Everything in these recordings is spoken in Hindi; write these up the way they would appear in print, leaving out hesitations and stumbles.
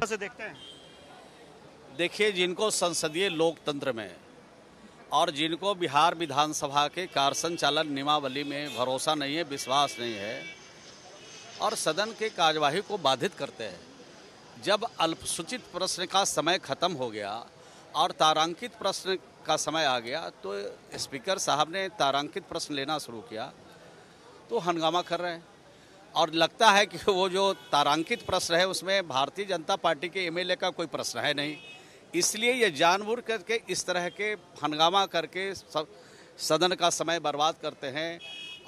से देखते हैं? देखिए, जिनको संसदीय लोकतंत्र में और जिनको बिहार विधानसभा के कार्य संचालन नियमावली में भरोसा नहीं है, विश्वास नहीं है और सदन के कार्यवाही को बाधित करते हैं, जब अल्पसूचित प्रश्न का समय खत्म हो गया और तारांकित प्रश्न का समय आ गया तो स्पीकर साहब ने तारांकित प्रश्न लेना शुरू किया तो हंगामा कर रहे हैं। और लगता है कि वो जो तारांकित प्रश्न है उसमें भारतीय जनता पार्टी के एमएलए का कोई प्रश्न है नहीं, इसलिए ये जानबूझ करके इस तरह के हंगामा करके सदन का समय बर्बाद करते हैं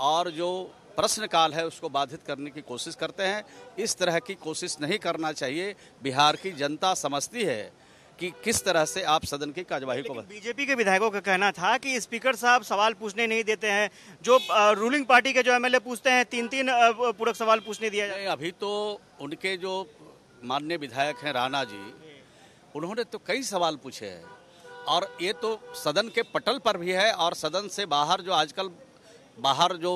और जो प्रश्नकाल है उसको बाधित करने की कोशिश करते हैं। इस तरह की कोशिश नहीं करना चाहिए। बिहार की जनता समझती है कि किस तरह से आप सदन की कार्यवाही को। बीजेपी के विधायकों का कहना था कि स्पीकर साहब सवाल पूछने नहीं देते हैं, जो रूलिंग पार्टी के जो एमएलए पूछते हैं 3-3 पूरक सवाल पूछने दिया जाए। अभी तो उनके जो माननीय विधायक हैं राणा जी, उन्होंने तो कई सवाल पूछे हैं और ये तो सदन के पटल पर भी है और सदन से बाहर जो आजकल बाहर जो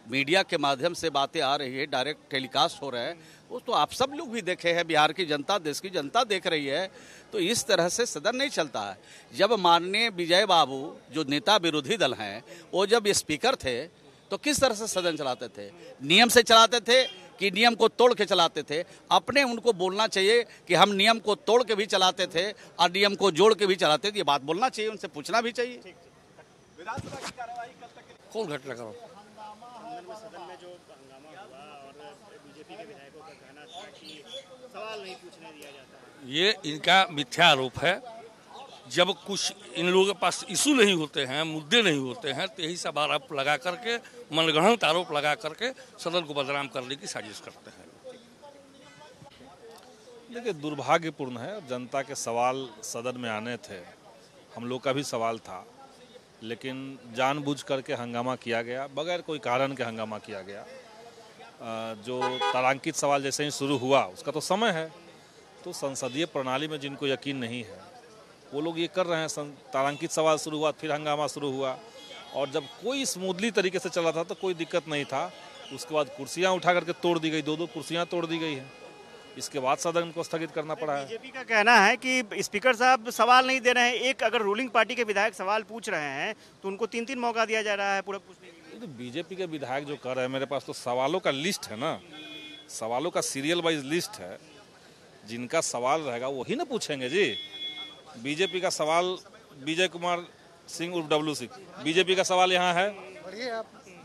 मीडिया के माध्यम से बातें आ रही है, डायरेक्ट टेलीकास्ट हो रहे हैं, वो तो आप सब लोग भी देखे हैं, बिहार की जनता, देश की जनता देख रही है। तो इस तरह से सदन नहीं चलता है। जब माननीय विजय बाबू जो नेता विरोधी दल हैं, वो जब स्पीकर थे तो किस तरह से सदन चलाते थे? नियम से चलाते थे कि नियम को तोड़ के चलाते थे? अपने उनको बोलना चाहिए कि हम नियम को तोड़ के भी चलाते थे और नियम को जोड़ के भी चलाते थे। ये बात बोलना चाहिए, उनसे पूछना भी चाहिए। विधानसभा की कार्यवाही कब तक? कौन घटना करो? सदन में जो हंगामा हुआ और बीजेपी के विधायकों का कहना था कि सवाल नहीं पूछने दिया जाता है। ये इनका मिथ्या आरोप है। जब कुछ इन लोगों के पास इशू नहीं होते हैं, मुद्दे नहीं होते हैं, तो यही सब आरोप लगा करके, मनगढ़ंत आरोप लगा करके सदन को बदनाम करने की साजिश करते हैं। देखिए, दुर्भाग्यपूर्ण है। जनता के सवाल सदन में आने थे, हम लोग का भी सवाल था, लेकिन जानबूझ करके हंगामा किया गया, बगैर कोई कारण के हंगामा किया गया। जो तारांकित सवाल जैसे ही शुरू हुआ, उसका तो समय है, तो संसदीय प्रणाली में जिनको यकीन नहीं है वो लोग ये कर रहे हैं। तारांकित सवाल शुरू हुआ, फिर हंगामा शुरू हुआ और जब कोई स्मूथली तरीके से चला था तो कोई दिक्कत नहीं था। उसके बाद कुर्सियां उठा करके तोड़ दी गई, 2-2 कुर्सियां तोड़ दी गई हैं। इसके बाद सदन को स्थगित करना पड़ा है। बीजेपी का कहना है कि स्पीकर साहब सवाल नहीं दे रहे हैं। एक अगर रूलिंग पार्टी के विधायक सवाल पूछ रहे हैं तो उनको 3-3 मौका दिया जा रहा है पूरा पूछने के लिए। तो बीजेपी के विधायक जो कर रहे हैं, मेरे पास तो सवालों का लिस्ट है ना, सवालों का सीरियल वाइज लिस्ट है। जिनका सवाल रहेगा वही ना पूछेंगे जी। बीजेपी का सवाल विजय कुमार सिंह उर्फ डब्लू सिंह, बीजेपी का सवाल यहाँ है,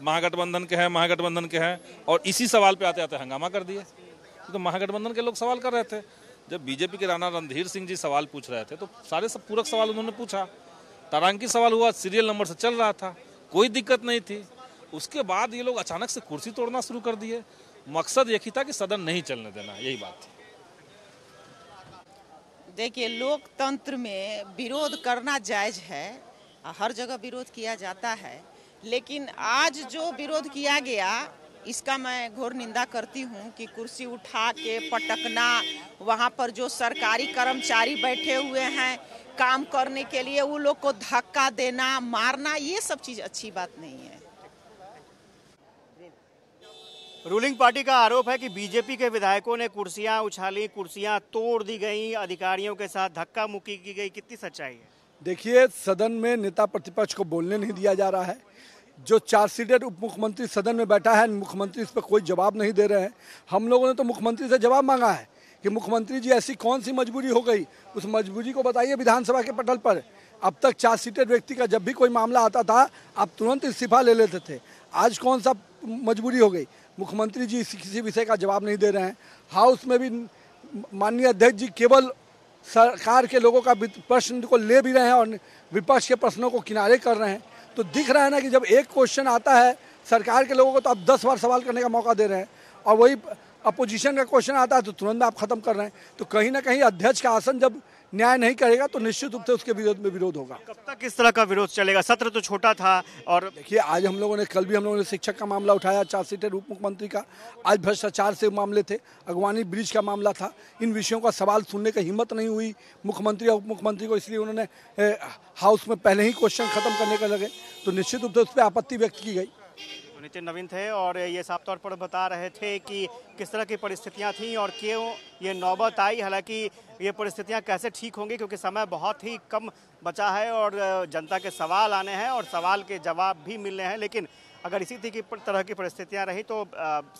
महागठबंधन के हैं, महागठबंधन के हैं, और इसी सवाल पे आते आते हंगामा कर दिए। तो महागठबंधन के लोग सवाल कर रहे थे। जब बीजेपी के राणा रणधीर सिंह जी सवाल पूछ रहे थे तो सारे सब पूरक सवाल उन्होंने पूछा। तारांकित सवाल हुआ, सीरियल नंबर से चल रहा था, कोई दिक्कत नहीं थी। उसके बाद ये लोग अचानक से कुर्सी तोड़ना शुरू कर दिए। मकसद एक ही था कि सदन नहीं चलने देना, यही बात थी। देखिए, लोकतंत्र में विरोध करना जायज है, हर जगह विरोध किया जाता है, लेकिन आज जो विरोध किया गया इसका मैं घोर निंदा करती हूं कि कुर्सी उठा के पटकना, वहां पर जो सरकारी कर्मचारी बैठे हुए हैं काम करने के लिए, वो लोग को धक्का देना, मारना, ये सब चीज अच्छी बात नहीं है। रूलिंग पार्टी का आरोप है कि बीजेपी के विधायकों ने कुर्सियां उछाली, कुर्सियां तोड़ दी गई, अधिकारियों के साथ धक्का मुक्की की गई। कितनी सच्चाई है? देखिए, सदन में नेता प्रतिपक्ष को बोलने नहीं दिया जा रहा है। जो 4 सीटेड उप मुख्यमंत्री सदन में बैठा है, मुख्यमंत्री इस पर कोई जवाब नहीं दे रहे हैं। हम लोगों ने तो मुख्यमंत्री से जवाब मांगा है कि मुख्यमंत्री जी ऐसी कौन सी मजबूरी हो गई, उस मजबूरी को बताइए विधानसभा के पटल पर। अब तक 4 सीटेड व्यक्ति का जब भी कोई मामला आता था आप तुरंत इस्तीफा ले लेते थे। आज कौन सा मजबूरी हो गई? मुख्यमंत्री जी किसी विषय का जवाब नहीं दे रहे हैं। हाउस में भी माननीय अध्यक्ष जी केवल सरकार के लोगों का प्रश्न को ले भी रहे हैं और विपक्ष के प्रश्नों को किनारे कर रहे हैं। तो दिख रहा है ना कि जब एक क्वेश्चन आता है सरकार के लोगों को तो आप 10 बार सवाल करने का मौका दे रहे हैं, और वही अपोजिशन का क्वेश्चन आता है तो तुरंत आप खत्म कर रहे हैं। तो कहीं ना कहीं अध्यक्ष का आसन जब न्याय नहीं करेगा तो निश्चित रूप से उसके विरोध में विरोध होगा। कब तक इस तरह का विरोध चलेगा? सत्र तो छोटा था। और देखिए, आज हम लोगों ने, कल भी हम लोगों ने शिक्षक का मामला उठाया, 4 सीटेड उप मुख्यमंत्री का, आज भ्रष्टाचार से मामले थे, अगवानी ब्रिज का मामला था। इन विषयों का सवाल सुनने की हिम्मत नहीं हुई मुख्यमंत्री और उप मुख्यमंत्री को, इसलिए उन्होंने हाउस में पहले ही क्वेश्चन खत्म करने का लगे, तो निश्चित रूप से उस पर आपत्ति व्यक्त की गई। नितिन नवीन थे और ये साफ तौर पर बता रहे थे कि किस तरह की परिस्थितियां थीं और क्यों ये नौबत आई। हालांकि ये परिस्थितियां कैसे ठीक होंगी क्योंकि समय बहुत ही कम बचा है और जनता के सवाल आने हैं और सवाल के जवाब भी मिलने हैं, लेकिन अगर इसी तरह की परिस्थितियां रही तो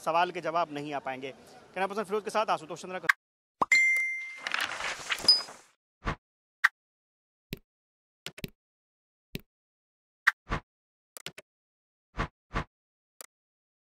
सवाल के जवाब नहीं आ पाएंगे। कैमरा पर्सन फिरोज के साथ आशुतोष चंद्रा।